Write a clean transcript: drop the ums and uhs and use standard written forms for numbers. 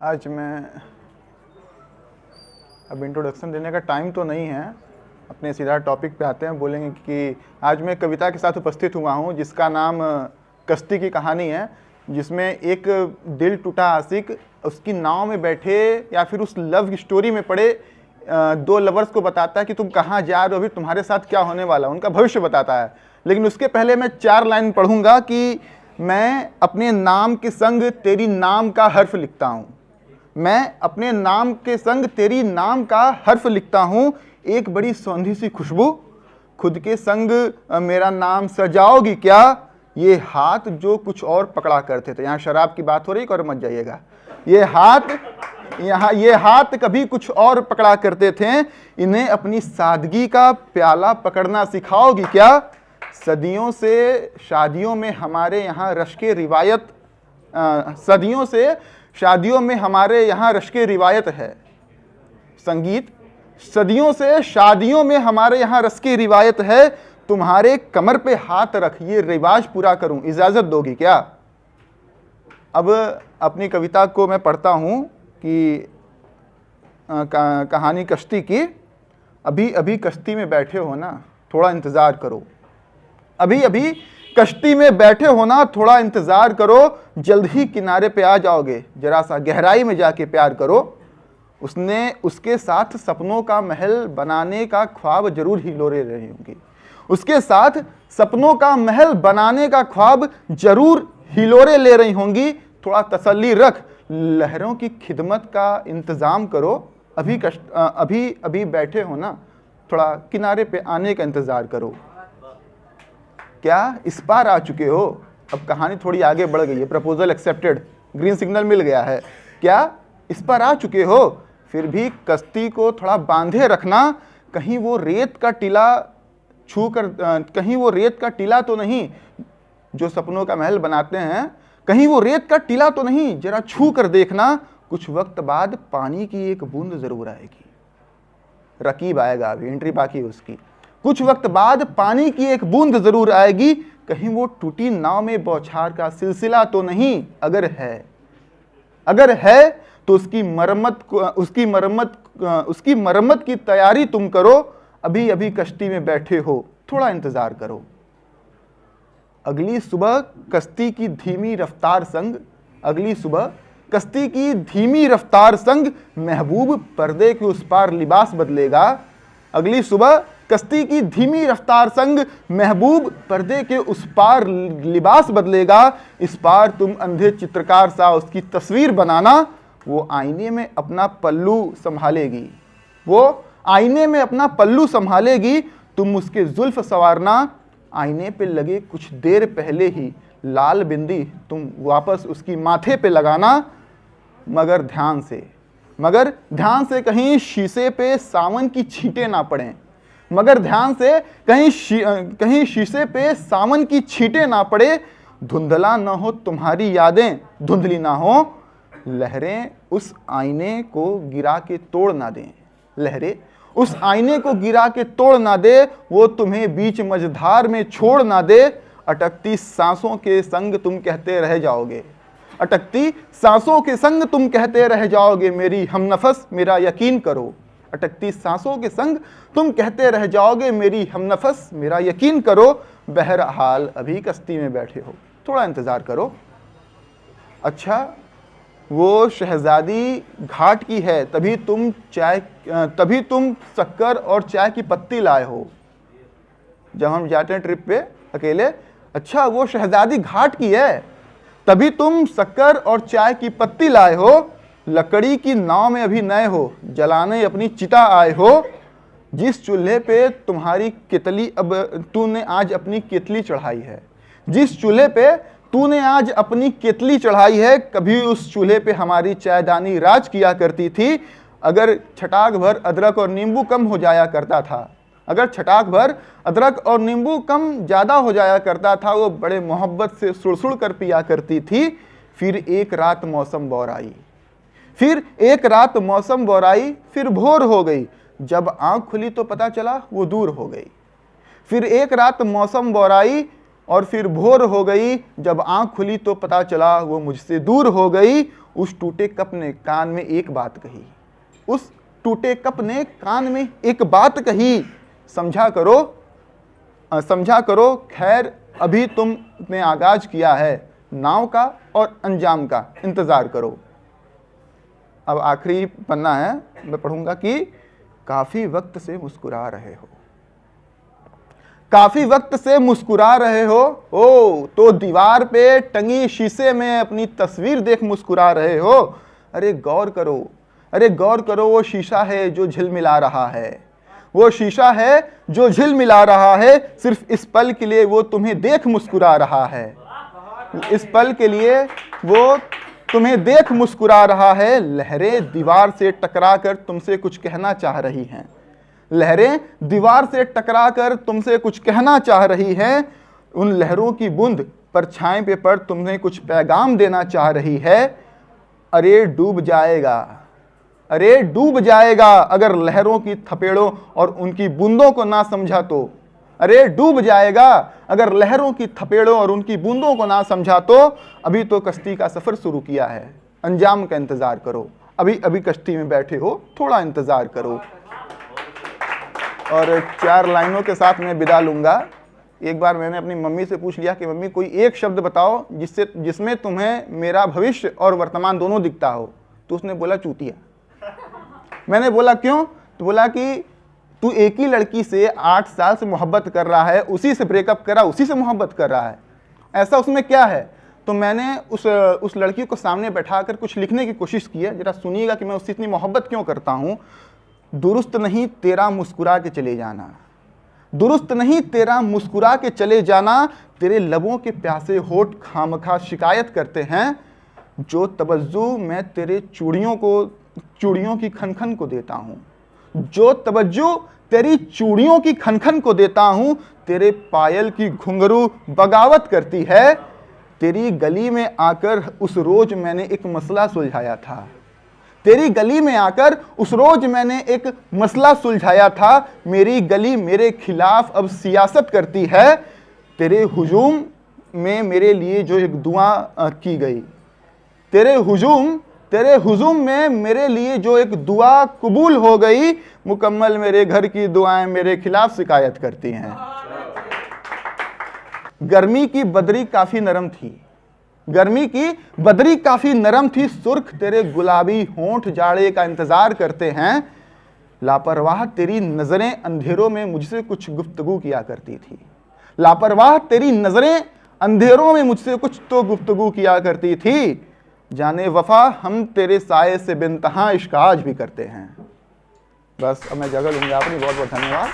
आज मैं अब इंट्रोडक्शन देने का टाइम तो नहीं है, अपने सीधा टॉपिक पे आते हैं। बोलेंगे कि आज मैं कविता के साथ उपस्थित हुआ हूँ जिसका नाम कश्ती की कहानी है, जिसमें एक दिल टूटा आशिक उसकी नाव में बैठे या फिर उस लव स्टोरी में पड़े दो लवर्स को बताता है कि तुम कहाँ जा रहे हो, अभी तुम्हारे साथ क्या होने वाला, उनका भविष्य बताता है। लेकिन उसके पहले मैं 4 लाइन पढ़ूंगा कि मैं अपने नाम के संग तेरी नाम का हर्फ लिखता हूँ, मैं अपने नाम के संग तेरी नाम का हर्फ लिखता हूँ। एक बड़ी सौंधी सी खुशबू खुद के संग मेरा नाम सजाओगी क्या, ये हाथ जो कुछ और पकड़ा करते थे। यहाँ शराब की बात हो रही है और मत जाइएगा। ये हाथ कभी कुछ और पकड़ा करते थे, इन्हें अपनी सादगी का प्याला पकड़ना सिखाओगी क्या। सदियों से शादियों में हमारे यहाँ रश्के रिवायत सदियों से शादियों में हमारे यहाँ रश्के रिवायत है। संगीत सदियों से शादियों में हमारे यहाँ रश्के रिवायत है। तुम्हारे कमर पे हाथ रख ये रिवाज पूरा करूं, इजाजत दोगी क्या। अब अपनी कविता को मैं पढ़ता हूं कि कहानी कश्ती की। अभी अभी कश्ती में बैठे हो ना, थोड़ा इंतजार करो। अभी अभी कश्ती में बैठे हो ना, थोड़ा इंतजार करो, जल्द ही किनारे पे आ जाओगे, जरा सा गहराई में जाके प्यार करो। उसने उसके साथ सपनों का महल बनाने का ख्वाब जरूर ही लोरे रही होंगी, उसके साथ सपनों का महल बनाने का ख्वाब जरूर हिलोरे ले रही होंगी। थोड़ा तसल्ली रख, लहरों की खिदमत का इंतजाम करो। अभी अभी बैठे हो ना, थोड़ा किनारे पे आने का इंतजार करो। क्या इस पार आ चुके हो। अब कहानी थोड़ी आगे बढ़ गई है। प्रपोजल एक्सेप्टेड, ग्रीन सिग्नल मिल गया है। क्या इस पार आ चुके हो। फिर भी कश्ती को थोड़ा बांधे रखना, कहीं वो रेत का टीला छूकर कहीं वो रेत का टीला तो नहीं, जो सपनों का महल बनाते हैं, कहीं वो रेत का टीला तो नहीं, जरा छू कर देखना। कुछ वक्त बाद पानी की एक बूंद जरूर आएगी। रकीब आएगा, अभी एंट्री बाकी है उसकी। कुछ वक्त बाद पानी की एक बूंद जरूर आएगी, कहीं वो टूटी नाव में बौछार का सिलसिला तो नहीं। अगर है तो उसकी मरम्मत की तैयारी तुम करो। अभी अभी कश्ती में बैठे हो, थोड़ा इंतजार करो। अगली सुबह कश्ती की धीमी रफ्तार संग महबूब पर्दे के उस पार लिबास बदलेगा। अगली सुबह कश्ती की धीमी रफ्तार संग महबूब पर्दे के उस पार लिबास बदलेगा। इस पार तुम अंधे चित्रकार सा उसकी तस्वीर बनाना। वो आईने में अपना पल्लू संभालेगी, तुम उसके जुल्फ संवारना। आईने पे लगे कुछ देर पहले ही लाल बिंदी तुम वापस उसकी माथे पे लगाना। मगर ध्यान से कहीं शीशे पे सावन की छींटें ना पड़ें। कहीं शीशे पे सावन की छींटें ना पड़े। धुंधला ना हो तुम्हारी यादें, धुंधली ना हो। लहरें उस आईने को गिरा के तोड़ ना दे। वो तुम्हें बीच मझधार में छोड़ ना दे। अटकती सांसों के संग तुम कहते रह जाओगे मेरी हमनफस मेरा यकीन करो। अटकती सांसों के संग तुम कहते रह जाओगे मेरी हमनफस मेरा यकीन करो। बहरहाल अभी कश्ती में बैठे हो, थोड़ा इंतजार करो। अच्छा, वो शहजादी घाट की है, तभी तुम शक्कर और चाय की पत्ती लाए हो। जब हम जाते हैं ट्रिप पे अकेले, अच्छा वो शहजादी घाट की है, तभी तुम शक्कर और चाय की पत्ती लाए हो। लकड़ी की नाव में अभी नए हो, जलाने अपनी चिता आए हो। जिस चूल्हे पे तूने आज अपनी केतली चढ़ाई है, कभी उस चूल्हे पे हमारी चायदानी राज किया करती थी। अगर छटाक भर अदरक और नींबू कम ज्यादा हो जाया करता था, वो बड़े मोहब्बत से सुड़ कर पिया करती थी। फिर एक रात मौसम बौराई, फिर भोर हो गई। जब आंख खुली तो पता चला वो दूर हो गई। फिर एक रात मौसम बौराई और फिर भोर हो गई, जब आंख खुली तो पता चला वो मुझसे दूर हो गई। उस टूटे कप ने कान में एक बात कही, उस टूटे कप ने कान में एक बात कही, समझा करो खैर अभी तुमने आगाज किया है, नाव का और अंजाम का इंतजार करो। अब आखिरी पन्ना है, मैं पढ़ूंगा कि काफी वक्त से मुस्कुरा रहे हो, काफी वक्त से मुस्कुरा रहे हो, ओ तो दीवार पे टंगी शीशे में अपनी तस्वीर देख मुस्कुरा रहे हो। अरे गौर करो वो शीशा है जो झिलमिला रहा है, वो शीशा है जो झिलमिला रहा है, सिर्फ इस पल के लिए वो तुम्हें देख मुस्कुरा रहा है, इस पल के लिए वो तुम्हें देख मुस्कुरा रहा है। लहरें दीवार से टकराकर तुमसे कुछ कहना चाह रही हैं, लहरें दीवार से टकराकर तुमसे कुछ कहना चाह रही हैं। उन लहरों की बूंद परछाई पे पर तुम्हें कुछ पैगाम देना चाह रही है। अरे डूब जाएगा अगर लहरों की थपेड़ों और उनकी बूंदों को ना समझा तो, अरे डूब जाएगा अगर लहरों की थपेड़ों और उनकी बूंदों को ना समझा तो। अभी तो कश्ती का सफर शुरू किया है, अंजाम का इंतजार करो, अभी अभी कश्ती में बैठे हो, थोड़ा इंतजार करो। और 4 लाइनों के साथ मैं विदा लूंगा। एक बार मैंने अपनी मम्मी से पूछ लिया कि मम्मी कोई एक शब्द बताओ जिसमें तुम्हें मेरा भविष्य और वर्तमान दोनों दिखता हो, तो उसने बोला चूतिया। मैंने बोला क्यों? तो बोला कि तू एक ही लड़की से 8 साल से मोहब्बत कर रहा है, उसी से ब्रेकअप करा, उसी से मोहब्बत कर रहा है, ऐसा उसमें क्या है? तो मैंने उस लड़की को सामने बैठाकर कुछ लिखने की कोशिश की है, जरा सुनिएगा कि मैं उससे इतनी मोहब्बत क्यों करता हूँ। दुरुस्त नहीं तेरा मुस्कुरा के चले जाना, दुरुस्त नहीं तेरा मुस्कुरा के चले जाना, तेरे लबों के प्यासे होठ खामखा शिकायत करते हैं। जो तवज्जो मैं तेरे चूड़ियों की खनखन को देता हूँ, जो तवज्जो तेरी चूड़ियों की खनखन को देता हूँ, तेरे पायल की घुंघरू बगावत करती है। तेरी गली में आकर उस रोज मैंने एक मसला सुलझाया था, तेरी गली में आकर उस रोज मैंने एक मसला सुलझाया था। मेरी गली मेरे खिलाफ अब सियासत करती है। तेरे हुजूम में मेरे लिए जो एक दुआ की गई, तेरे हुजूम में मेरे लिए जो एक दुआ कबूल हो गई, मुकम्मल मेरे घर की दुआएं मेरे खिलाफ शिकायत करती हैं। गर्मी की बदरी काफी नरम थी, गर्मी की बदरी काफी नरम थी, सुर्ख तेरे गुलाबी होंठ जाड़े का इंतजार करते हैं। लापरवाह तेरी नजरें अंधेरों में मुझसे कुछ गुफ्तगू किया करती थी, लापरवाह तेरी नजरें अंधेरों में मुझसे कुछ तो गुफ्तगू किया करती थी। जाने वफा हम तेरे साये से बेइंतहा इश्क आज भी करते हैं। बस अब मैं जगह लूंगा अपनी, बहुत बहुत धन्यवाद।